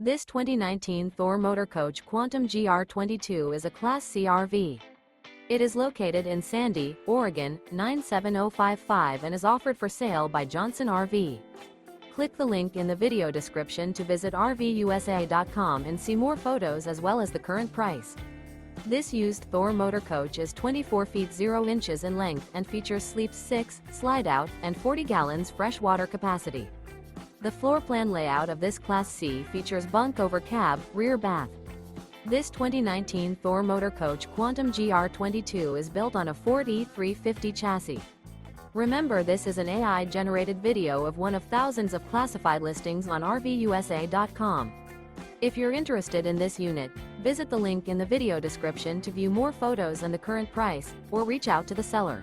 This 2019 Thor Motor Coach Quantum GR22 is a Class C RV. It is located in Sandy, Oregon, 97055 and is offered for sale by Johnson RV. Click the link in the video description to visit RVUSA.com and see more photos as well as the current price. This used Thor Motor Coach is 24 feet 0 inches in length and features sleeps 6, slide-out, and 40 gallons fresh water capacity. The floor plan layout of this Class C features bunk over cab, rear bath. This 2019 Thor Motor Coach Quantum GR22 is built on a Ford E350 chassis. Remember, this is an AI-generated video of one of thousands of classified listings on RVUSA.com. If you're interested in this unit, visit the link in the video description to view more photos and the current price, or reach out to the seller.